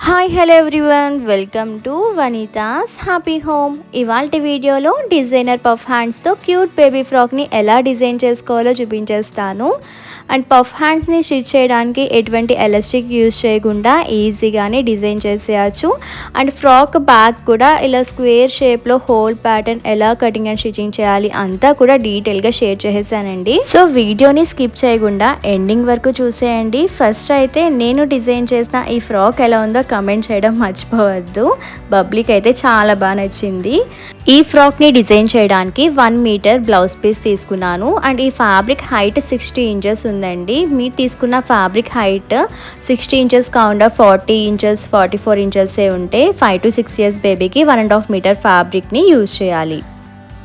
Hi hello everyone, welcome to Vanitha's happy home. ఇవాల్టి వీడియోలో designer puff హ్యాండ్స్తో cute baby ఫ్రాక్ని ఎలా design చేసుకోవాలో చూపించేస్తాను. అండ్ పఫ్ హ్యాండ్స్ని స్టిచ్ చేయడానికి ఎటువంటి ఎలాస్టిక్ యూజ్ చేయకుండా ఈజీగానే డిజైన్ చేసేయచ్చు. అండ్ ఫ్రాక్ బ్యాక్ కూడా ఇలా స్క్వేర్ షేప్లో హోల్ ప్యాటర్న్ ఎలా కటింగ్ అండ్ స్టిచ్చింగ్ చేయాలి అంతా కూడా డీటెయిల్గా షేర్ చేసేసానండి. సో వీడియోని స్కిప్ చేయకుండా ఎండింగ్ వరకు చూసేయండి. ఫస్ట్ అయితే నేను డిజైన్ చేసిన ఈ ఫ్రాక్ ఎలా ఉందో కమెంట్ చేయడం మర్చిపోవద్దు. బబ్లీకి అయితే చాలా బాగా నచ్చింది. ఈ ఫ్రాక్ని డిజైన్ చేయడానికి 1 మీటర్ బ్లౌజ్ పీస్ తీసుకున్నాను. అండ్ ఈ ఫ్యాబ్రిక్ హైట్ 60 ఇంచెస్ ఉందండి. మీరు తీసుకున్న ఫ్యాబ్రిక్ హైట్ 60 ఇంచెస్ కాకుండా 40 ఇంచెస్ 44 ఇంచెసే ఉంటే 5 to 6 years బేబీకి 1.5 మీటర్ ఫ్యాబ్రిక్ని యూజ్ చేయాలి.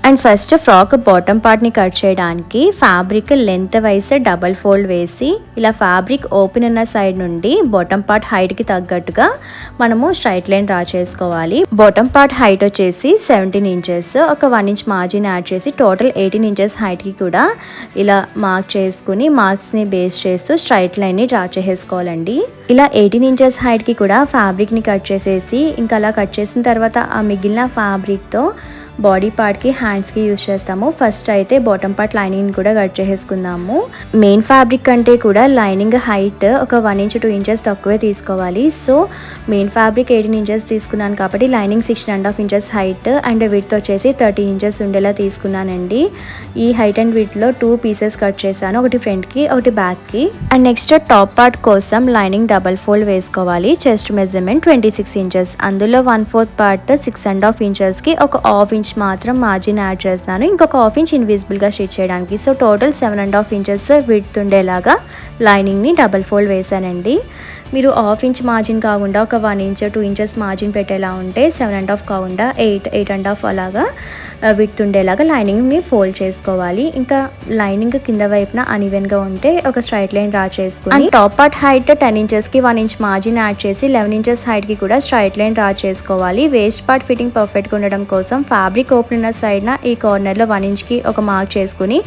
అండ్ ఫస్ట్ ఫ్రాక్ బాటమ్ పార్ట్ని కట్ చేయడానికి fabric lengthwise double fold వేసి ఇలా ఫ్యాబ్రిక్ ఓపెన్ ఉన్న సైడ్ నుండి బాటమ్ పార్ట్ హైట్కి తగ్గట్టుగా మనము స్ట్రైట్ లైన్ డ్రా చేసుకోవాలి. బాటమ్ పార్ట్ హైట్ వచ్చేసి 17 ఇంచెస్. ఒక 1 ఇంచ్ మార్జిన్ యాడ్ చేసి టోటల్ 18 ఇంచెస్ హైట్కి కూడా ఇలా మార్క్ చేసుకుని మార్క్స్ని బేస్ చేస్తూ స్ట్రైట్ లైన్ని డ్రా చేసేసుకోవాలండి. ఇలా 18 ఇంచెస్ హైట్కి కూడా ఫ్యాబ్రిక్ని కట్ చేసేసి ఇంకా అలా కట్ చేసిన తర్వాత ఆ మిగిలిన ఫ్యాబ్రిక్తో బాడీ పార్ట్కి హ్యాండ్స్కి యూజ్ చేస్తాము. ఫస్ట్ అయితే బాటమ్ పార్ట్ లైనింగ్ కూడా కట్ చేసేసుకుందాము. మెయిన్ ఫ్యాబ్రిక్ కంటే కూడా లైనింగ్ హైట్ ఒక 1 ఇంచ్ 2 ఇంచెస్ తక్కువే తీసుకోవాలి. సో మెయిన్ ఫ్యాబ్రిక్ 18 ఇంచెస్ తీసుకున్నాను కాబట్టి lining 16.5 inches height and width వచ్చేసి 30 ఇంచెస్ ఉండేలా తీసుకున్నానండి. ఈ హైట్ అండ్ విడ్త్లో 2 పీసెస్ కట్ చేశాను, ఒకటి ఫ్రంట్కి ఒకటి బ్యాక్కి. అండ్ నెక్స్ట్ టాప్ పార్ట్ కోసం లైనింగ్ డబల్ ఫోల్డ్ వేసుకోవాలి. Chest measurement 26 inches. అందులో 1/4 పార్ట్ 6.5 ఇంచెస్కి ఒక హాఫ్ ఇంచ్ మాత్రం మార్జిన్ యాడ్ చేస్తాను, ఇంకొక హాఫ్ ఇంచ్ ఇన్విజిబుల్గా స్టిచ్ చేయడానికి. సో టోటల్ 7.5 ఇంచెస్ విడ్త్ ఉండేలాగా లైనింగ్ని డబల్ ఫోల్డ్ వేసానండి. మీరు హాఫ్ ఇంచ్ మార్జిన్ కాకుండా ఒక 1 ఇంచ్ 2 ఇంచెస్ మార్జిన్ పెట్టేలా ఉంటే 7.5 కాకుండా 8.5 అలాగా విడ్త్ ఉండేలాగా లైనింగ్ని ఫోల్డ్ చేసుకోవాలి. ఇంకా లైనింగ్ కింద వైపున అన్ఈవెన్గా ఉంటే ఒక స్ట్రైట్ లైన్ డ్రా చేసుకుని టాప్ పార్ట్ హైట్ 10 ఇంచెస్కి 1 ఇంచ్ మార్జిన్ యాడ్ చేసి 11 ఇంచెస్ హైట్కి కూడా స్ట్రైట్ లైన్ డ్రా చేసుకోవాలి. వేస్ట్ పార్ట్ ఫిట్టింగ్ పర్ఫెక్ట్గా ఉండడం కోసం ఫ్యాబ్రిక్ ఓపెన్ ఉన్న సైడ్న ఈ కార్నర్లో 1 ఇంచ్కి ఒక మార్క్ చేసుకుని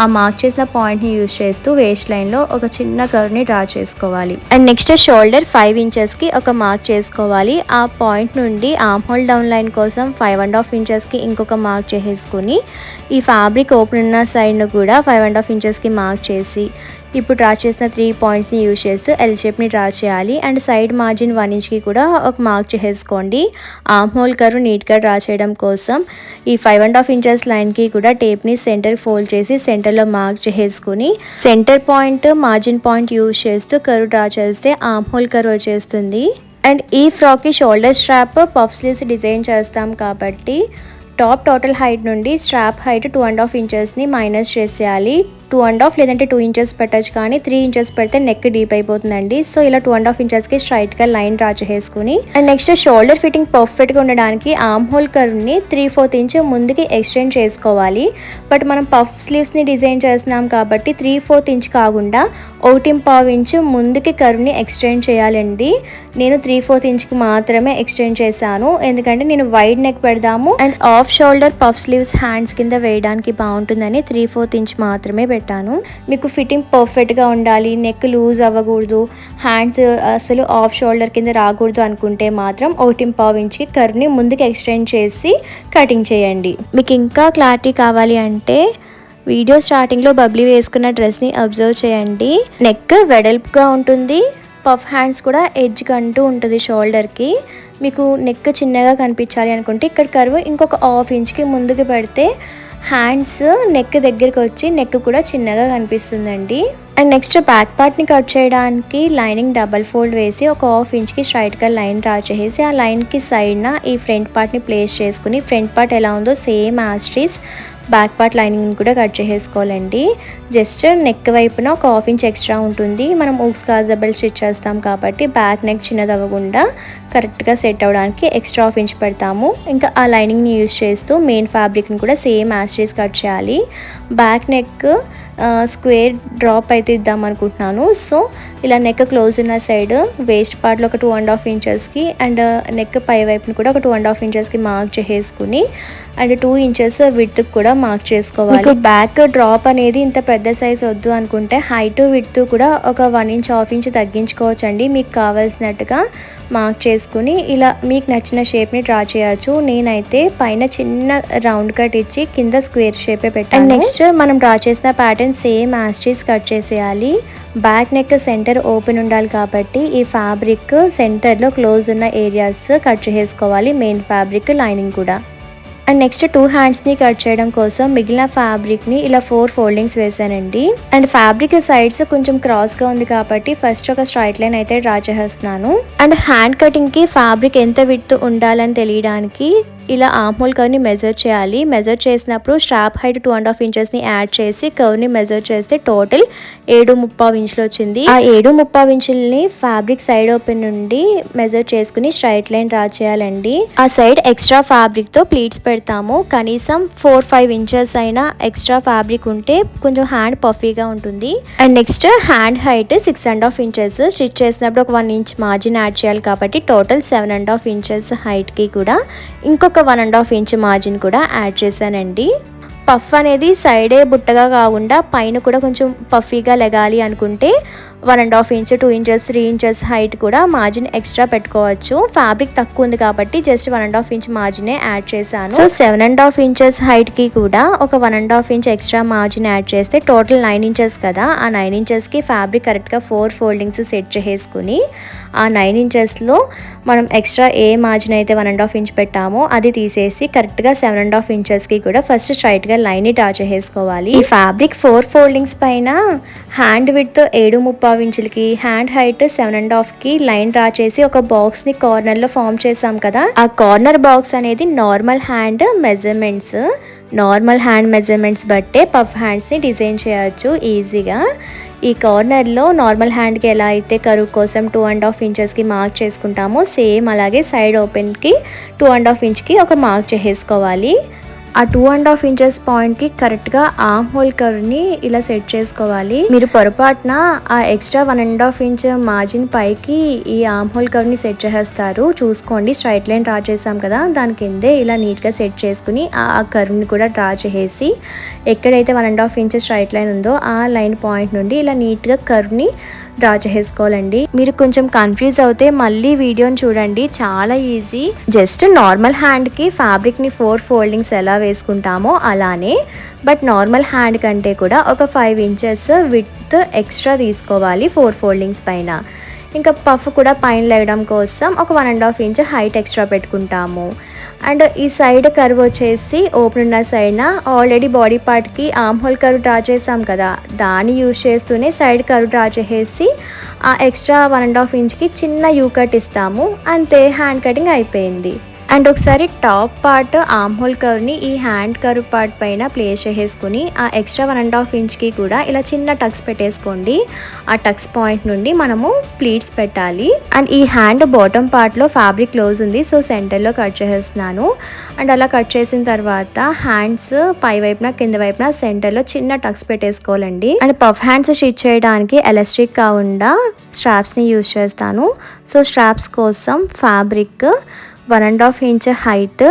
ఆ మార్క్ చేసిన పాయింట్ని యూజ్ చేస్తూ వేస్ట్ లైన్లో ఒక చిన్న కర్వ్ని డ్రా చేసుకోవాలి. అండ్ నెక్స్ట్ షోల్డర్ 5 ఇంచెస్కి ఒక మార్క్ చేసుకోవాలి. ఆ పాయింట్ నుండి ఆర్మ్ హోల్ డౌన్ లైన్ కోసం 5.5 ఇంచెస్కి ఇంకొక మార్క్ చేసేసుకుని ఈ ఫ్యాబ్రిక్ ఓపెన్ ఉన్న సైడ్ను కూడా 5.5 ఇంచెస్కి మార్క్ చేసి ఇప్పుడు డ్రా చేసిన 3 పాయింట్స్ని యూజ్ చేస్తూ ఎల్ షేప్ని డ్రా చేయాలి. అండ్ సైడ్ మార్జిన్ 1 ఇంచ్కి కూడా ఒక మార్క్ చేసేసుకోండి. ఆర్మ్ హోల్ కర్వ్ నీట్గా డ్రా చేయడం కోసం ఈ 5.5 ఇంచెస్ లైన్కి కూడా టేప్ని సెంటర్ ఫోల్డ్ చేసి సెంటర్లో మార్క్ చేసేసుకుని centre point margin point use చేస్తూ కర్వ్ డ్రా చేస్తే ఆర్మ్ హోల్ కర్వ్ వచ్చేస్తుంది. అండ్ ఈ ఫ్రాక్కి shoulder strap puff sleeves design చేస్తాం కాబట్టి టాప్ టోటల్ హైట్ నుండి స్ట్రాప్ హైట్ 2.5 ఇంచెస్ని మైనస్ చేసేయాలి. 2.5 లేదంటే 2 ఇంచెస్ పెట్టచ్చు, కానీ 3 ఇంచెస్ పెడితే నెక్ డీప్ అయిపోతుందండి. సో ఇలా 2.5 ఇంచెస్కి స్ట్రైట్గా లైన్ డ్రా చేసుకుని అండ్ నెక్స్ట్ షోల్డర్ ఫిట్టింగ్ పర్ఫెక్ట్గా ఉండడానికి ఆర్మ్ హోల్ కర్వ్ని 3/4 ఇంచ్ ముందుకి ఎక్స్టెండ్ చేసుకోవాలి. బట్ మనం పఫ్ స్లీవ్స్ని డిజైన్ చేస్తున్నాం కాబట్టి 3/4 ఇంచ్ కాకుండా 1.5 ఇంచ్ ముందుకి కర్వ్ని ఎక్స్టెండ్ చేయాలండి. నేను 3/4 ఇంచ్కి మాత్రమే ఎక్స్టెండ్ చేశాను, ఎందుకంటే నేను వైడ్ నెక్ పెడదాము and of shoulder puff sleeves hands కింద వేయడానికి బాగుంటుందని 3/4 ఇంచ్ మాత్రమే పెట్టాను. మీకు ఫిట్టింగ్ పర్ఫెక్ట్గా ఉండాలి, నెక్ లూజ్ అవ్వకూడదు, హ్యాండ్స్ అసలు ఆఫ్ షోల్డర్ కింద రాకూడదు అనుకుంటే మాత్రం 1.5 ఇంచ్కి కర్వ్ని ముందుకు ఎక్స్టెండ్ చేసి కటింగ్ చేయండి. మీకు ఇంకా క్లారిటీ కావాలి అంటే వీడియో స్టార్టింగ్లో బబ్లీ వేసుకున్న డ్రెస్ని అబ్జర్వ్ చేయండి. నెక్ వెడల్పుగా ఉంటుంది, పఫ్ హ్యాండ్స్ కూడా ఎడ్జ్ కంటూ ఉంటుంది షోల్డర్కి. మీకు నెక్ చిన్నగా కనిపించాలి అనుకుంటే ఇక్కడ కర్వ్ ఇంకొక హాఫ్ ఇంచ్కి ముందుకు పెడితే హ్యాండ్స్ నెక్ దగ్గరికి వచ్చి నెక్ కూడా చిన్నగా కనిపిస్తుందండి. అండ్ నెక్స్ట్ బ్యాక్ పార్ట్ని కట్ చేయడానికి లైనింగ్ డబల్ ఫోల్డ్ వేసి ఒక హాఫ్ ఇంచ్కి స్ట్రైట్గా లైన్ డ్రా చేసి ఆ లైన్కి సైడ్న ఈ ఫ్రంట్ పార్ట్ని ప్లేస్ చేసుకుని ఫ్రంట్ పార్ట్ ఎలా ఉందో సేమ్ యాస్టీస్ బ్యాక్ పార్ట్ లైనింగ్ కూడా కట్ చేసేసుకోవాలండి. జస్ట్ నెక్ వైపున ఒక హాఫ్ ఇంచ్ ఎక్స్ట్రా ఉంటుంది. మనం ఊక్స్ కాజా బెల్ట్ స్టిచ్ చేస్తాం కాబట్టి బ్యాక్ నెక్ చిన్నది అవ్వకుండా కరెక్ట్గా సెట్ అవ్వడానికి ఎక్స్ట్రా హాఫ్ ఇంచ్ పెడతాము. ఇంకా ఆ లైనింగ్ని యూజ్ చేస్తూ మెయిన్ ఫ్యాబ్రిక్ని కూడా సేమ్ యాస్టీస్ కట్ చేయాలి. బ్యాక్ నెక్ స్క్వేర్ డ్రాప్ అయితే ఇద్దాం అనుకుంటున్నాను. సో ఇలా నెక్ క్లోజ్ ఉన్న సైడ్ వేస్ట్ పార్ట్లో ఒక 2.5 ఇంచెస్కి అండ్ నెక్ పై వైపుని కూడా ఒక 2.5 ఇంచెస్కి మార్క్ చేసుకుని అండ్ 2 ఇంచెస్ విడ్త్ కూడా మార్క్ చేసుకోవాలి. బ్యాక్ డ్రాప్ అనేది ఇంత పెద్ద సైజ్ వద్దు అనుకుంటే హైట్ విడ్త్ కూడా ఒక 1 ఇంచ్ 1/2 ఇంచ్ తగ్గించుకోవచ్చు అండి. మీకు కావాల్సినట్టుగా మార్క్ చేసుకుని ఇలా మీకు నచ్చిన షేప్ని డ్రా చేయొచ్చు. నేనైతే పైన చిన్న రౌండ్ కట్ ఇచ్చి కింద స్క్వేర్ షేపే పెట్టాను. నెక్స్ట్ మనం డ్రా చేసిన ప్యాటర్న్ సేమ్ యాస్టీస్ కట్ చేసేయాలి. బ్యాక్ నెక్ సెంటర్ ఓపెన్ ఉండాలి కాబట్టి ఈ ఫ్యాబ్రిక్ సెంటర్లో క్లోజ్ ఉన్న ఏరియాస్ కట్ చేసుకోవాలి, మెయిన్ ఫ్యాబ్రిక్ లైనింగ్ కూడా. అండ్ నెక్స్ట్ 2 హ్యాండ్స్ని కట్ చేయడం కోసం మిగిలిన ఫ్యాబ్రిక్ని ఇలా 4 ఫోల్డింగ్స్ వేసానండి. అండ్ ఫ్యాబ్రిక్ సైడ్స్ కొంచెం క్రాస్గా ఉంది కాబట్టి ఫస్ట్ ఒక స్ట్రైట్ లైన్ అయితే డ్రా చేస్తున్నాను. అండ్ హ్యాండ్ కటింగ్కి ఫ్యాబ్రిక్ ఎంత విడ్త్ ఉండాలని తెలియడానికి ఇలా ఆర్మ్ హోల్ కర్వ్ని మెజర్ చేయాలి. మెజర్ చేసినప్పుడు స్ట్రాప్ హైట్ 2.5 ఇంచెస్ని యాడ్ చేసి కర్వ్ని మెజర్ చేస్తే టోటల్ 7.75 ఇంచులు వచ్చింది. ఆ 7.75 ఇంచుల్ని ఫ్యాబ్రిక్ సైడ్ ఓపెన్ నుండి మెజర్ చేసుకుని స్ట్రైట్ లైన్ డ్రా చేయాలండి. ఆ సైడ్ ఎక్స్ట్రా ఫ్యాబ్రిక్తో ప్లీట్స్ పెడతాము. కనీసం 4-5 ఇంచెస్ అయినా ఎక్స్ట్రా ఫ్యాబ్రిక్ ఉంటే కొంచెం హ్యాండ్ పఫీగా ఉంటుంది. And next hand height 6.5 inches stitch చేసినప్పుడు ఒక 1 ఇంచ్ మార్జిన్ యాడ్ చేయాలి కాబట్టి టోటల్ 7.5 ఇంచెస్ హైట్కి కూడా ఇంకొక 1.5 ఇంచ్ మార్జిన్ కూడా యాడ్ చేశానండి. పఫ్ అనేది సైడే బుట్టగా కాకుండా పైన కూడా కొంచెం పఫీగా లెగాలి అనుకుంటే 1.5 ఇంచ్ 2 ఇంచెస్ 3 ఇంచెస్ హైట్ కూడా మార్జిన్ ఎక్స్ట్రా పెట్టుకోవచ్చు. ఫ్యాబ్రిక్ తక్కువ ఉంది కాబట్టి జస్ట్ 1.5 ఇంచ్ మార్జినే యాడ్ చేశాను. సో 7.5 ఇంచెస్ హైట్కి కూడా ఒక 1.5 ఇంచ్ ఎక్స్ట్రా మార్జిన్ యాడ్ చేస్తే టోటల్ 9 ఇంచెస్ కదా. ఆ 9 ఇంచెస్కి ఫ్యాబ్రిక్ కరెక్ట్గా 4 ఫోల్డింగ్స్ సెట్ చేసుకుని ఆ 9 ఇంచెస్లో మనం ఎక్స్ట్రా ఏ మార్జిన్ అయితే 1.5 ఇంచ్ పెట్టామో అది తీసేసి కరెక్ట్గా 7.5 ఇంచెస్కి కూడా ఫస్ట్ స్ట్రైట్గా లైన్ని డ్రా చేసుకోవాలి. ఈ ఫ్యాబ్రిక్ 4 ఫోల్డింగ్స్ పైన హ్యాండ్ విడ్త్ 7.35 ఇంచులకి హ్యాండ్ హైట్ 7.5కి లైన్ డ్రా చేసి ఒక బాక్స్ ని కార్నర్ లో ఫామ్ చేసాం కదా. ఆ కార్నర్ బాక్స్ అనేది నార్మల్ హ్యాండ్ మెజర్మెంట్స్ బట్టే పఫ్ హ్యాండ్స్ ని డిజైన్ చేయొచ్చు ఈజీగా. ఈ కార్నర్లో నార్మల్ హ్యాండ్కి ఎలా అయితే కరువు కోసం 2.5 ఇంచెస్కి మార్క్ చేసుకుంటామో సేమ్ అలాగే సైడ్ ఓపెన్కి 2.5 ఇంచ్కి ఒక మార్క్ చేసుకోవాలి. ఆ 2.5 ఇంచెస్ పాయింట్కి కరెక్ట్గా ఆర్మ్ హోల్ కర్వ్ని ఇలా సెట్ చేసుకోవాలి. మీరు పొరపాటున ఆ ఎక్స్ట్రా 1.5 ఇంచ్ మార్జిన్ పైకి ఈ ఆర్మ్ హోల్ కర్వ్ని సెట్ చేసేస్తారు. చూసుకోండి, స్ట్రైట్ లైన్ డ్రా చేసాం కదా, దాని కిందే ఇలా నీట్గా సెట్ చేసుకుని ఆ కర్వ్ని కూడా డ్రా చేసి ఎక్కడైతే 1.5 ఇంచ్ స్ట్రైట్ లైన్ ఉందో ఆ లైన్ పాయింట్ నుండి ఇలా నీట్గా కర్వ్ని డ్రా చేసుకోవాలండి. మీరు కొంచెం కన్ఫ్యూజ్ అవుతే మళ్ళీ వీడియోని చూడండి, చాలా ఈజీ. జస్ట్ నార్మల్ హ్యాండ్కి ఫ్యాబ్రిక్ని 4 ఫోల్డింగ్స్ ఎలా వేసుకుంటామో అలానే, బట్ నార్మల్ హ్యాండ్ కంటే కూడా ఒక 5 ఇంచెస్ విడ్త్ ఎక్స్ట్రా తీసుకోవాలి 4 ఫోల్డింగ్స్ పైన. ఇంకా పఫ్ కూడా పైన లేగడం కోసం ఒక 1.5 ఇంచ్ హైట్ ఎక్స్ట్రా పెట్టుకుంటాము. అండ్ ఈ సైడ్ కర్వ్ వచ్చేసి ఓపెన్ ఉన్న సైడ్న ఆల్రెడీ బాడీ పార్ట్కి ఆర్మ్ హోల్ కర్వ్ డ్రా చేసాం కదా, దాన్ని యూజ్ చేస్తూనే సైడ్ కర్వ్ డ్రా చేసేసి ఆ ఎక్స్ట్రా 1.5 ఇంచ్కి చిన్న యూ కట్ ఇస్తాము. అంతే, హ్యాండ్ కటింగ్ అయిపోయింది. అండ్ ఒకసారి టాప్ పార్ట్ ఆర్మ్ హోల్ కర్వ్ని ఈ హ్యాండ్ కర్వ్ పార్ట్ పైన ప్లేస్ చేసేసుకుని ఆ ఎక్స్ట్రా 1.5 ఇంచ్కి కూడా ఇలా చిన్న టక్స్ పెట్టేసుకోండి. ఆ టక్స్ పాయింట్ నుండి మనము ప్లీట్స్ పెట్టాలి. అండ్ ఈ హ్యాండ్ బాటమ్ పార్ట్లో ఫ్యాబ్రిక్ క్లోజ్ ఉంది, సో సెంటర్లో కట్ చేసేస్తున్నాను. అండ్ అలా కట్ చేసిన తర్వాత హ్యాండ్స్ పై వైపున కింద వైపున సెంటర్లో చిన్న టక్స్ పెట్టేసుకోవాలండి. అండ్ పఫ్ హ్యాండ్స్ స్టిచ్ చేయడానికి ఎలాస్టిక్ కాకుండా స్ట్రాప్స్ని యూజ్ చేస్తాను. సో స్ట్రాప్స్ కోసం ఫ్యాబ్రిక్ 1.5 ఇంచ్ హైట్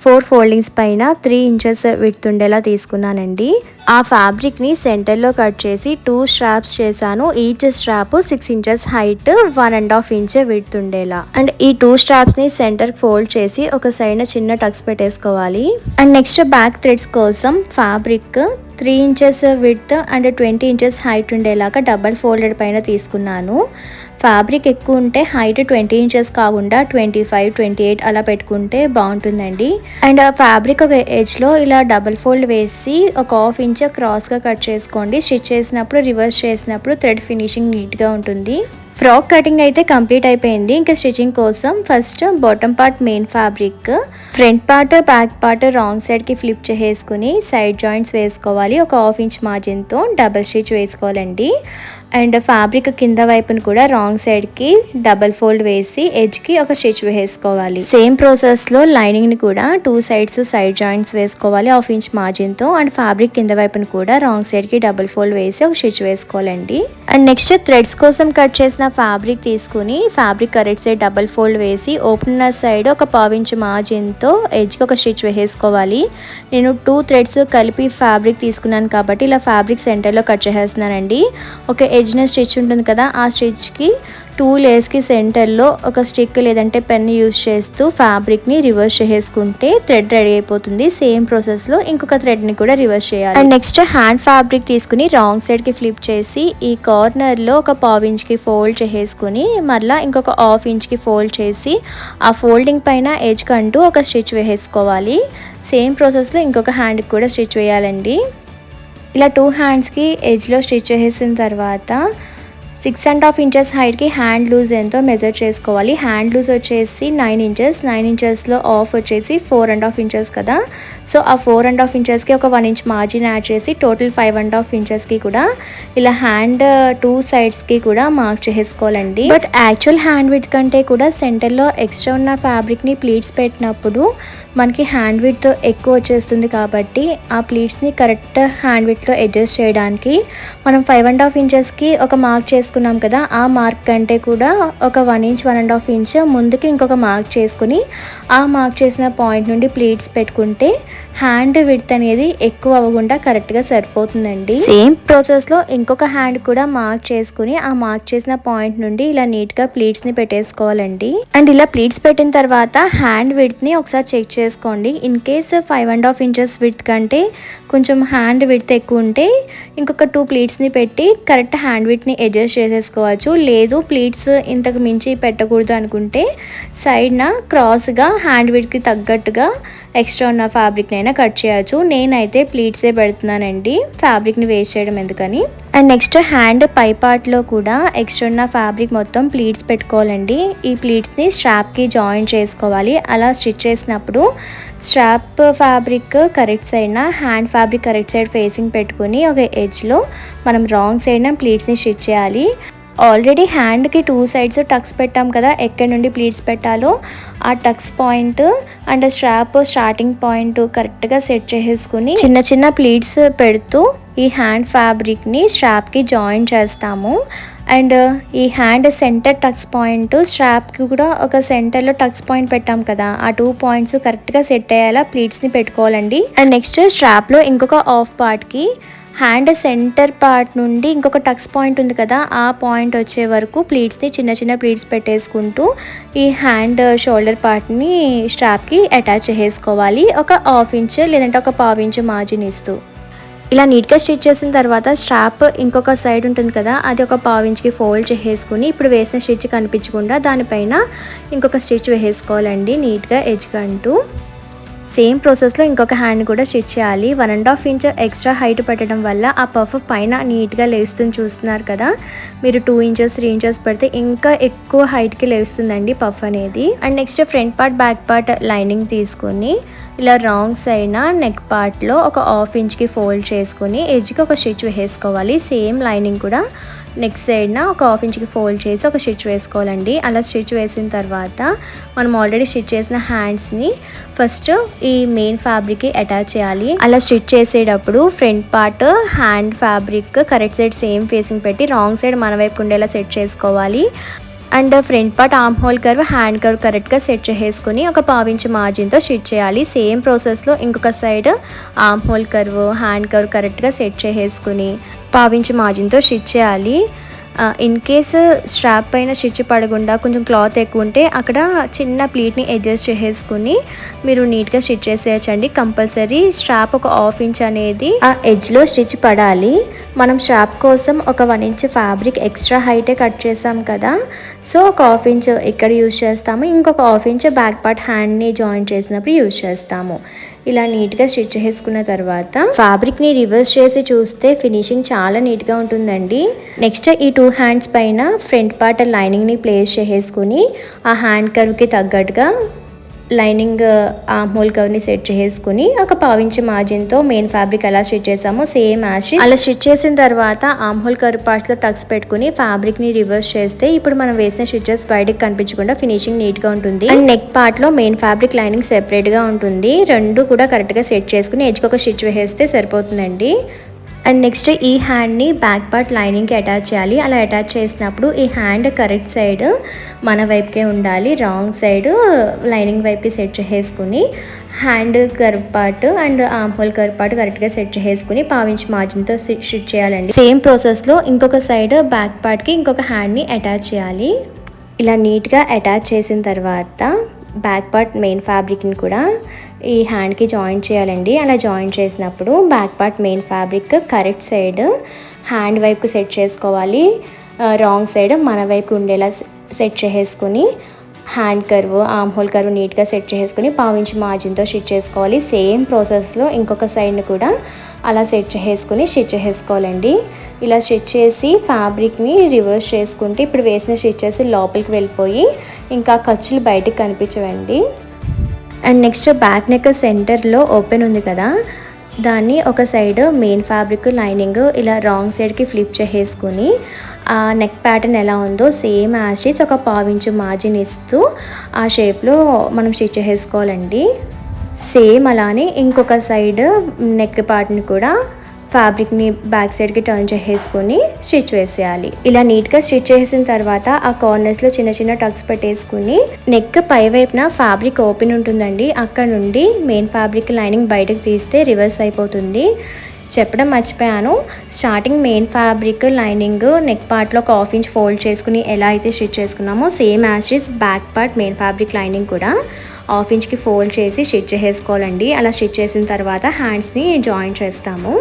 4 ఫోల్డింగ్స్ పైన 3 ఇంచెస్ విడ్త్ ఉండేలా తీసుకున్నానండి. ఆ ఫ్యాబ్రిక్ని సెంటర్లో కట్ చేసి 2 స్ట్రాప్స్ చేశాను. Each strap 6 inches height 1.5 inch width ఉండేలా. అండ్ ఈ 2 స్ట్రాప్స్ని సెంటర్ ఫోల్డ్ చేసి ఒక సైడ్ చిన్న టక్స్ పెట్టేసుకోవాలి. అండ్ నెక్స్ట్ బ్యాక్ థ్రెడ్స్ కోసం fabric 3 inches width and 20 inches height ఉండేలాగా డబల్ ఫోల్డెడ్ పైన తీసుకున్నాను. ఫ్యాబ్రిక్ ఎక్కువ ఉంటే హైట్ 20 ఇంచెస్ కాకుండా 25, 28 అలా పెట్టుకుంటే బాగుంటుందండి. అండ్ ఆ ఫ్యాబ్రిక్ ఒక ఎడ్జ్లో ఇలా డబల్ ఫోల్డ్ వేసి ఒక 1/2 ఇంచ్ క్రాస్గా కట్ చేసుకోండి. స్టిచ్ చేసినప్పుడు రివర్స్ చేసినప్పుడు థ్రెడ్ ఫినిషింగ్ నీట్గా ఉంటుంది. ఫ్రాక్ కటింగ్ అయితే కంప్లీట్ అయిపోయింది. ఇంకా స్టిచ్చింగ్ కోసం first bottom part main fabric, front part back part wrong సైడ్కి ఫ్లిప్ చేసుకుని సైడ్ జాయింట్స్ వేసుకోవాలి. ఒక 1/2 ఇంచ్ మార్జిన్తో డబల్ స్టిచ్ వేసుకోవాలండి. అండ్ ఫ్యాబ్రిక్ కింద వైపును కూడా రాంగ్ సైడ్కి డబల్ ఫోల్డ్ వేసి ఎడ్జ్కి ఒక స్టిచ్ వేసుకోవాలి. సేమ్ ప్రాసెస్లో లైనింగ్ని కూడా 2 సైడ్స్ సైడ్ జాయింట్స్ వేసుకోవాలి 1/2 ఇంచ్ మార్జిన్తో. అండ్ ఫ్యాబ్రిక్ కింద వైపును కూడా రాంగ్ సైడ్కి డబల్ ఫోల్డ్ వేసి ఒక స్టిచ్ వేసుకోవాలండి. అండ్ నెక్స్ట్ థ్రెడ్స్ కోసం కట్ చేసిన ఫ్యాబ్రిక్ తీసుకుని fabric correct side double fold వేసి ఓపెనర్ సైడ్ ఒక 1/4 ఇంచ్ మార్జిన్తో ఎడ్జ్కి ఒక స్టిచ్ వేసుకోవాలి. నేను 2 థ్రెడ్స్ కలిపి ఫ్యాబ్రిక్ తీసుకున్నాను కాబట్టి ఇలా ఫ్యాబ్రిక్ సెంటర్లో కట్ చేసేస్తున్నానండి. ఒక ఎడ్జ్న స్టిచ్ ఉంటుంది కదా, ఆ స్టిచ్కి 2 లేస్కి సెంటర్లో ఒక స్టిక్ లేదంటే పెన్ యూజ్ చేస్తూ ఫ్యాబ్రిక్ని రివర్స్ చేసుకుంటే థ్రెడ్ రెడీ అయిపోతుంది. సేమ్ ప్రాసెస్లో ఇంకొక థ్రెడ్ని కూడా రివర్స్ చేయాలి. అండ్ నెక్స్ట్ హ్యాండ్ ఫ్యాబ్రిక్ తీసుకుని రాంగ్ సైడ్కి ఫ్లిప్ చేసి ఈ కార్నర్లో ఒక 1/4 ఇంచ్కి ఫోల్డ్ చేసుకుని మళ్ళీ ఇంకొక 1/2 ఇంచ్కి ఫోల్డ్ చేసి ఆ ఫోల్డింగ్ పైన ఎడ్జ్ కంటూ ఒక స్టిచ్ వేసుకోవాలి. సేమ్ ప్రాసెస్లో ఇంకొక హ్యాండ్కి కూడా స్టిచ్ వేయాలండి. ఇలా 2 హ్యాండ్స్కి ఎడ్జ్లో స్టిచ్ చేసిన తర్వాత 6.5 ఇంచెస్ హైట్కి హ్యాండ్ లూజ్ ఎంతో మెజర్ చేసుకోవాలి. హ్యాండ్ లూజ్ వచ్చేసి 9 ఇంచెస్, 9 ఇంచెస్లో ఆఫ్ వచ్చేసి 4.5 ఇంచెస్ కదా. సో ఆ 4.5 ఇంచెస్కి ఒక 1 ఇంచ్ మార్జిన్ యాడ్ చేసి టోటల్ 5.5 ఇంచెస్కి కూడా ఇలా హ్యాండ్ 2 సైడ్స్కి కూడా మార్క్ చేసుకోవాలండి. బట్ యాక్చువల్ హ్యాండ్ విడ్త్ కంటే కూడా సెంటర్లో ఎక్స్ట్రా ఉన్న ఫ్యాబ్రిక్ని ప్లీట్స్ పెట్టినప్పుడు మనకి హ్యాండ్ విడ్త్ ఎక్కువ వచ్చేస్తుంది కాబట్టి ఆ ప్లీట్స్ని కరెక్ట్ హ్యాండ్ విడ్త్లో అడ్జస్ట్ చేయడానికి మనం 5.5 ఇంచెస్కి ఒక మార్క్ చేసుకున్నాం కదా, ఆ మార్క్ కంటే కూడా ఒక 1 ఇంచ్ 1.5 ఇంచ్ ముందుకి ఇంకొక మార్క్ చేసుకుని ఆ మార్క్ చేసిన పాయింట్ నుండి ప్లీట్స్ పెట్టుకుంటే హ్యాండ్ విడ్త్ అనేది ఎక్కువ అవ్వకుండా కరెక్ట్గా సరిపోతుందండి. సేమ్ ప్రాసెస్లో ఇంకొక హ్యాండ్ కూడా మార్క్ చేసుకుని ఆ మార్క్ చేసిన పాయింట్ నుండి ఇలా నీట్గా ప్లీట్స్ని పెట్టేసుకోవాలండి. అండ్ ఇలా ప్లీట్స్ పెట్టిన తర్వాత హ్యాండ్ విడ్త్ని ఒకసారి చెక్ చేసుకోండి. ఇన్ కేస్ 5.5 ఇంచెస్ విడ్త్ కంటే కొంచెం హ్యాండ్ విడ్త్ ఎక్కువ ఉంటే ఇంకొక 2 ప్లీట్స్ని పెట్టి కరెక్ట్ హ్యాండ్ విడ్త్ని అడ్జస్ట్ చేసేసుకోవచ్చు. లేదు ప్లీట్స్ ఇంతకు మించి పెట్టకూడదు అనుకుంటే సైడ్న క్రాస్గా హ్యాండ్ విడ్త్కి తగ్గట్టుగా ఎక్స్ట్రా ఉన్న ఫ్యాబ్రిక్ని అయినా కట్ చేయొచ్చు. నేనైతే ప్లీట్సే పెడుతున్నానండి, ఫ్యాబ్రిక్ని వేస్ట్ చేయడం ఎందుకని. అండ్ నెక్స్ట్ హ్యాండ్ పై పార్ట్లో కూడా ఎక్స్ట్రా ఉన్న ఫ్యాబ్రిక్ మొత్తం ప్లీట్స్ పెట్టుకోవాలండి. ఈ ప్లీట్స్ని స్ట్రాప్కి జాయిన్ చేసుకోవాలి. అలా స్టిచ్ చేసినప్పుడు స్ట్రాప్ ఫ్యాబ్రిక్ కరెక్ట్ సైడ్న hand fabric correct side facing పెట్టుకుని ఒక ఎడ్జ్లో మనం రాంగ్ సైడ్న ప్లీట్స్ని స్టిచ్ చేయాలి. ఆల్రెడీ హ్యాండ్కి 2 సైడ్స్ టక్స్ పెట్టాం కదా, ఎక్కడి నుండి ప్లీట్స్ పెట్టాలో ఆ Tux point and strap starting point కరెక్ట్గా సెట్ చేసేసుకుని చిన్న చిన్న ప్లీట్స్ పెడుతూ ఈ హ్యాండ్ ఫ్యాబ్రిక్ని స్ట్రాప్కి జాయిన్ చేస్తాము. అండ్ ఈ హ్యాండ్ సెంటర్ టక్స్ పాయింట్ స్ట్రాప్కి కూడా ఒక సెంటర్లో టక్స్ పాయింట్ పెట్టాం కదా, ఆ 2 పాయింట్స్ కరెక్ట్గా సెట్ అయ్యేలా ప్లీట్స్ని పెట్టుకోవాలండి. అండ్ నెక్స్ట్ స్ట్రాప్లో ఇంకొక హాఫ్ పార్ట్కి హ్యాండ్ సెంటర్ పార్ట్ నుండి ఇంకొక టక్స్ పాయింట్ ఉంది కదా, ఆ పాయింట్ వచ్చే వరకు ప్లీట్స్ని చిన్న చిన్న ప్లీట్స్ పెట్టేసుకుంటూ ఈ హ్యాండ్ షోల్డర్ పార్ట్ని స్ట్రాప్కి అటాచ్ చేసుకోవాలి. ఒక 1/2 ఇంచ్ లేదంటే ఒక 1/4 ఇంచ్ మార్జిన్ ఇస్తూ ఇలా నీట్గా స్టిచ్ చేసిన తర్వాత స్ట్రాప్ ఇంకొక సైడ్ ఉంటుంది కదా, అది ఒక 1/4 ఇంచ్కి ఫోల్డ్ చేసుకుని ఇప్పుడు వేసిన స్టిచ్ కనిపించకుండా దానిపైన ఇంకొక స్టిచ్ వేసుకోవాలండి నీట్గా ఎడ్జ్ కంటూ. సేమ్ ప్రాసెస్లో ఇంకొక హ్యాండ్ కూడా స్టిచ్ చేయాలి. 1.5 ఇంచ్ ఎక్స్ట్రా హైట్ పెట్టడం వల్ల ఆ పఫ్ పైన నీట్గా లేస్తుంది చూస్తున్నారు కదా. మీరు 2 ఇంచెస్ 3 ఇంచెస్ పెడితే ఇంకా ఎక్కువ హైట్కి లేస్తుందండి పఫ్ అనేది. And next front part back part lining తీసుకొని ఇలా రాంగ్ సైడ్న నెక్ పార్ట్లో ఒక 1/2 ఇంచ్కి ఫోల్డ్ చేసుకొని ఎడ్జ్కి ఒక స్టిచ్ వేసుకోవాలి. సేమ్ లైనింగ్ కూడా నెక్ సైడ్న ఒక 1/2 ఇంచ్కి ఫోల్డ్ చేసి ఒక స్టిచ్ వేసుకోవాలండి. అలా స్టిచ్ వేసిన తర్వాత మనం ఆల్రెడీ స్టిచ్ చేసిన హ్యాండ్స్ని ఫస్ట్ ఈ మెయిన్ ఫ్యాబ్రిక్కి అటాచ్ చేయాలి. అలా స్టిచ్ చేసేటప్పుడు front part hand fabric correct side same facing పెట్టి రాంగ్ సైడ్ మన వైపు ఉండేలా సెట్ చేసుకోవాలి. And front part arm hole curve hand curve కరెక్ట్గా సెట్ చేసుకుని ఒక 1/4 ఇంచ్ మార్జిన్తో స్టిచ్ చేయాలి. సేమ్ ప్రాసెస్లో ఇంకొక side arm hole curve hand curve కరెక్ట్గా సెట్ చేసుకుని 1/4 ఇంచ్ మార్జిన్తో స్టిచ్ చేయాలి. ఇన్ కేస్ స్ట్రాప్ పైన స్టిచ్ పడకుండా కొంచెం క్లాత్ ఎక్కువ ఉంటే అక్కడ చిన్న ప్లీట్ని అడ్జస్ట్ చేసేసుకుని మీరు నీట్గా స్టిచ్ చేసేయచ్చండి. కంపల్సరీ స్ట్రాప్ ఒక 1/2 ఇంచ్ అనేది ఆ ఎడ్జ్లో స్టిచ్ పడాలి. మనం స్ట్రాప్ కోసం ఒక 1 ఇంచ్ ఫ్యాబ్రిక్ ఎక్స్ట్రా హైటే కట్ చేసాం కదా, సో ఒక 1/2 ఇంచ్ ఇక్కడ యూజ్ చేస్తాము, ఇంకొక 1/2 ఇంచ్ బ్యాక్ పార్ట్ హ్యాండ్ని జాయిన్ చేసినప్పుడు యూజ్ చేస్తాము. ఇలా నీట్గా స్టిచ్ చేసుకున్న తర్వాత ఫ్యాబ్రిక్ని రివర్స్ చేసి చూస్తే ఫినిషింగ్ చాలా నీట్గా ఉంటుందండి. నెక్స్ట్ ఈ 2 హ్యాండ్స్ పైన ఫ్రంట్ పార్ట్ లైనింగ్ని ప్లేస్ చేసుకుని ఆ హ్యాండ్ కర్వ్కి తగ్గట్టుగా లైనింగ్ ఆర్మ్ హోల్ కవర్ని సెట్ చేసుకుని ఒక పావించి మార్జిన్తో మెయిన్ ఫ్యాబ్రిక్ ఎలా స్టిచ్ చేసామో సేమ్ యాజ్ అలా స్టిచ్ చేసిన తర్వాత ఆర్మ్ హోల్ కవర్ పార్ట్స్లో టక్స్ పెట్టుకుని ఫ్యాబ్రిక్ని రివర్స్ చేస్తే ఇప్పుడు మనం వేసిన స్టిచెస్ బయటకు కనిపించకుండా ఫినిషింగ్ నీట్గా ఉంటుంది. అండ్ నెక్ పార్ట్లో మెయిన్ ఫ్యాబ్రిక్ లైనింగ్ సెపరేట్గా ఉంటుంది. రెండు కూడా కరెక్ట్గా సెట్ చేసుకుని ఎడ్జ్కి ఒక స్టిచ్ వేస్తే సరిపోతుందండి. అండ్ నెక్స్ట్ ఈ హ్యాండ్ని బ్యాక్ పార్ట్ లైనింగ్కి అటాచ్ చేయాలి. అలా అటాచ్ చేసినప్పుడు ఈ హ్యాండ్ కరెక్ట్ సైడ్ మన వైపుకే ఉండాలి, రాంగ్ సైడ్ లైనింగ్ వైపుకి సెట్ చేసుకుని hand curve part and arm hole curve part కరెక్ట్గా సెట్ చేసుకుని పావించి మార్జిన్తో స్టిచ్ చేయాలండి. సేమ్ ప్రాసెస్లో ఇంకొక సైడ్ బ్యాక్ పార్ట్కి ఇంకొక హ్యాండ్ని అటాచ్ చేయాలి. ఇలా నీట్గా అటాచ్ చేసిన తర్వాత బ్యాక్ పార్ట్ మెయిన్ ఫ్యాబ్రిక్ని కూడా ఈ హ్యాండ్కి జాయిన్ చేయాలండి. అలా జాయిన్ చేసినప్పుడు back part main fabric correct side hand వైపుకి సెట్ చేసుకోవాలి, రాంగ్ సైడ్ మన వైపు ఉండేలా సెట్ చేసుకుని hand curve arm hole curve నీట్గా సెట్ చేసుకుని పావించి మార్జిన్తో స్టిచ్ చేసుకోవాలి. సేమ్ ప్రాసెస్లో ఇంకొక సైడ్ని కూడా అలా సెట్ చేసుకుని స్టిచ్ చేసుకోవాలండి. ఇలా స్టిచ్ చేసి ఫ్యాబ్రిక్ని రివర్స్ చేసుకుంటే ఇప్పుడు వేసిన స్టిచెస్ లోపలికి వెళ్ళిపోయి ఇంకా ఖర్చులు బయటికి కనిపించవండి. అండ్ నెక్స్ట్ బ్యాక్ నెక్ సెంటర్లో ఓపెన్ ఉంది కదా, దాన్ని ఒక సైడ్ మెయిన్ ఫ్యాబ్రిక్ లైనింగ్ ఇలా రాంగ్ సైడ్కి ఫ్లిప్ చేసుకుని ఆ నెక్ ప్యాటర్న్ ఎలా ఉందో సేమ్ యాజ్ ఇట్ ఒక పావించు మార్జిన్ ఇస్తూ ఆ షేప్లో మనం స్టిచ్ చేసుకోవాలండి. సేమ్ అలానే ఇంకొక సైడ్ నెక్ పార్ట్ని కూడా ఫ్యాబ్రిక్ని బ్యాక్ సైడ్కి టర్న్ చేసుకొని స్టిచ్ వేసేయాలి. ఇలా నీట్గా స్టిచ్ చేసిన తర్వాత ఆ కార్నర్స్లో చిన్న చిన్న టక్స్ పెట్టేసుకుని నెక్ పై వైపున ఫ్యాబ్రిక్ ఓపెన్ ఉంటుందండి, అక్కడ నుండి మెయిన్ ఫ్యాబ్రిక్ లైనింగ్ బయటకు తీస్తే రివర్స్ అయిపోతుంది. చెప్పడం మర్చిపోయాను, starting main fabric lining neck పార్ట్లో ఒక హాఫ్ ఇంచ్ ఫోల్డ్ చేసుకుని ఎలా అయితే స్టిచ్ చేసుకున్నామో same as it back part main fabric lining కూడా హాఫ్ ఇంచ్కి ఫోల్డ్ చేసి స్టిచ్ చేసుకోవాలండి. అలా స్టిచ్ చేసిన తర్వాత హ్యాండ్స్ని జాయిన్ చేస్తాము.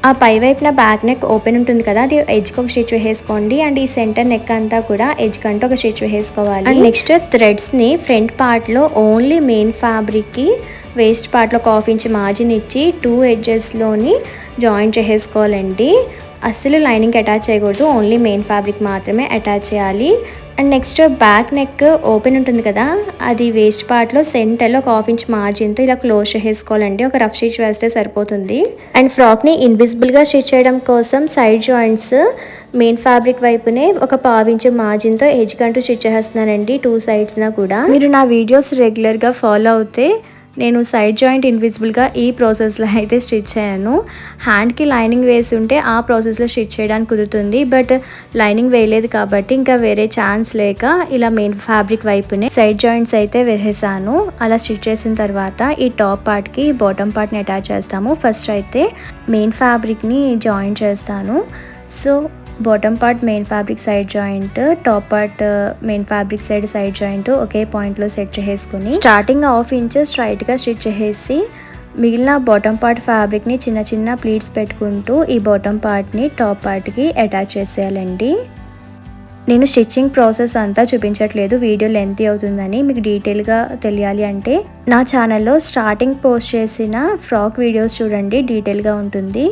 ఆ పై వైపున బ్యాక్ నెక్ ఓపెన్ ఉంటుంది కదా, అది ఎడ్జ్కి ఒక స్టిచ్ వేసుకోండి. అండ్ ఈ సెంటర్ నెక్ అంతా కూడా ఎడ్జ్ కంటే ఒక స్టిచ్ వేసుకోవాలి. అండ్ నెక్స్ట్ థ్రెడ్స్ని ఫ్రంట్ పార్ట్లో ఓన్లీ మెయిన్ ఫ్యాబ్రిక్కి వేస్ట్ పార్ట్లో ఒక హాఫ్ ఇంచ్ మార్జిన్ ఇచ్చి 2 ఎడ్జెస్లోని జాయిన్ చేసుకోవాలండి. అస్సలు లైనింగ్ అటాచ్ చేయకూడదు, ఓన్లీ మెయిన్ ఫ్యాబ్రిక్ మాత్రమే అటాచ్ చేయాలి. And next back neck open ఉంటుంది కదా, అది వేస్ట్ పార్ట్లో సెంటర్లో ఒక హాఫ్ ఇంచ్ మార్జిన్తో ఇలా క్లోజ్ చేసుకోవాలండి. ఒక రఫ్ స్టిచ్ వేస్తే సరిపోతుంది. అండ్ ఫ్రాక్ని ఇన్విజిబుల్గా స్టిచ్ చేయడం కోసం సైడ్ జాయింట్స్ మెయిన్ ఫ్యాబ్రిక్ వైపునే ఒక పావించు మార్జిన్తో ఎడ్జ్ కంటూ స్టిచ్ చేస్తున్నానండి 2 సైడ్స్నా కూడా. మీరు నా వీడియోస్ రెగ్యులర్గా ఫాలో అవుతే నేను సైడ్ జాయింట్ ఇన్విజిబుల్గా ఈ ప్రాసెస్లో అయితే స్టిచ్ చేయను. హ్యాండ్కి లైనింగ్ వేసి ఉంటే ఆ ప్రాసెస్లో స్టిచ్ చేయడానికి కుదురుతుంది, బట్ లైనింగ్ వేయలేదు కాబట్టి ఇంకా వేరే ఛాన్స్ లేక ఇలా మెయిన్ ఫ్యాబ్రిక్ వైపునే సైడ్ జాయింట్స్ అయితే వేసేసాను. అలా స్టిచ్ చేసిన తర్వాత ఈ టాప్ పార్ట్కి బాటమ్ పార్ట్ని అటాచ్ చేస్తాము. ఫస్ట్ అయితే మెయిన్ ఫ్యాబ్రిక్ని జాయిన్ చేస్తాను. So bottom part main fabric side joint, top part main fabric side joint ఒకే పాయింట్లో సెట్ చేసుకుని స్టార్టింగ్ హాఫ్ ఇంచ్ స్ట్రైట్గా స్టిచ్ చేసి మిగిలిన బాటమ్ పార్ట్ ఫ్యాబ్రిక్ని చిన్న చిన్న ప్లీట్స్ పెట్టుకుంటూ ఈ బాటమ్ పార్ట్ని టాప్ పార్ట్కి అటాచ్ చేసేయాలండి. నేను స్టిచ్చింగ్ ప్రాసెస్ అంతా చూపించట్లేదు, వీడియో లెంతీ అవుతుందని. మీకు డీటెయిల్గా తెలియాలి అంటే నా ఛానల్లో స్టార్టింగ్ పోస్ట్ చేసిన ఫ్రాక్ వీడియోస్ చూడండి, డీటెయిల్గా ఉంటుంది.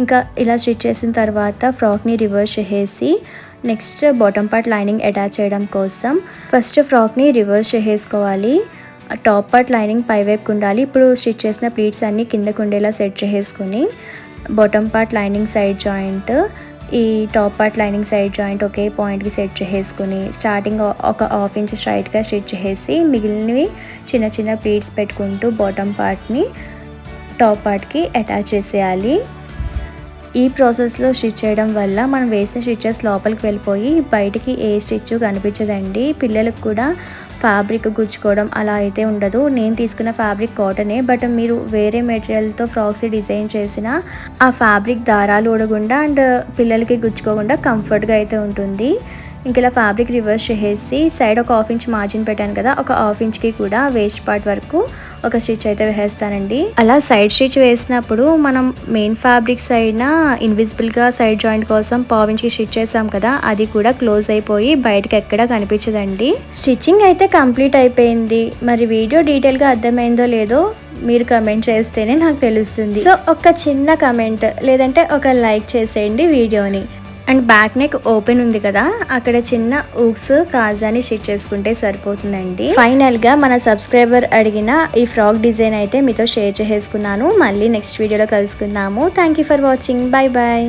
ఇంకా ఇలా స్టిచ్ చేసిన తర్వాత ఫ్రాక్ని రివర్స్ చేసి next bottom part lining attach చేయడం కోసం ఫస్ట్ ఫ్రాక్ని రివర్స్ చేసుకోవాలి. టాప్ పార్ట్ లైనింగ్ పై వైపుకు ఉండాలి. ఇప్పుడు స్టిచ్ చేసిన ప్లీట్స్ అన్నీ కిందకు ఉండేలా సెట్ చేసుకుని bottom part lining side joint, ఈ top part lining side joint ఒకే పాయింట్కి సెట్ చేసుకుని స్టార్టింగ్ ఒక హాఫ్ ఇంచ్ స్ట్రైట్గా స్టిచ్ చేసి మిగిలినవి చిన్న చిన్న ప్లీట్స్ పెట్టుకుంటూ బాటమ్ పార్ట్ని టాప్ పార్ట్కి అటాచ్ చేసేయాలి. ఈ ప్రాసెస్లో స్టిచ్ చేయడం వల్ల మనం వేసిన స్టిచెస్ లోపలికి వెళ్ళిపోయి బయటికి ఏ స్టిచ్ కనిపించదండి. పిల్లలకు కూడా ఫ్యాబ్రిక్ గుచ్చుకోవడం అలా అయితే ఉండదు. నేను తీసుకున్న ఫ్యాబ్రిక్ కాటనే, బట్ మీరు వేరే మెటీరియల్తో ఫ్రాక్స్ డిజైన్ చేసిన ఆ ఫ్యాబ్రిక్ దారాలు ఊడకుండా అండ్ పిల్లలకి గుచ్చుకోకుండా కంఫర్ట్గా అయితే ఉంటుంది. ఇంక ఇలా ఫ్యాబ్రిక్ రివర్స్ చేసి సైడ్ ఒక హాఫ్ ఇంచ్ మార్జిన్ పెట్టాను కదా, ఒక హాఫ్ ఇంచ్కి కూడా వేస్ట్ పార్ట్ వరకు ఒక స్టిచ్ అయితే వేసేస్తానండి. అలా సైడ్ స్టిచ్ వేసినప్పుడు మనం మెయిన్ ఫ్యాబ్రిక్ సైడ్న ఇన్విజిబుల్గా సైడ్ జాయింట్ కోసం పావు ఇంచ్కి స్టిచ్ చేసాం కదా, అది కూడా క్లోజ్ అయిపోయి బయటకు ఎక్కడా కనిపించదండి. స్టిచ్చింగ్ అయితే కంప్లీట్ అయిపోయింది. మరి వీడియో డీటెయిల్గా అర్థమైందో లేదో మీరు కమెంట్ చేస్తేనే నాకు తెలుస్తుంది. సో ఒక చిన్న కమెంట్ లేదంటే ఒక లైక్ చేసేయండి వీడియోని. అండ్ బ్యాక్ నెక్ ఓపెన్ ఉంది కదా, అక్కడ చిన్న ఊక్స్ కాజాని స్టిచ్ చేసుకుంటే సరిపోతుందండి. ఫైనల్ గా మన సబ్స్క్రైబర్ అడిగిన ఈ ఫ్రాక్ డిజైన్ అయితే మీతో షేర్ చేసుకున్నాను. మళ్ళీ నెక్స్ట్ వీడియోలో కలుసుకుందాము. Thank you for watching. Bye bye.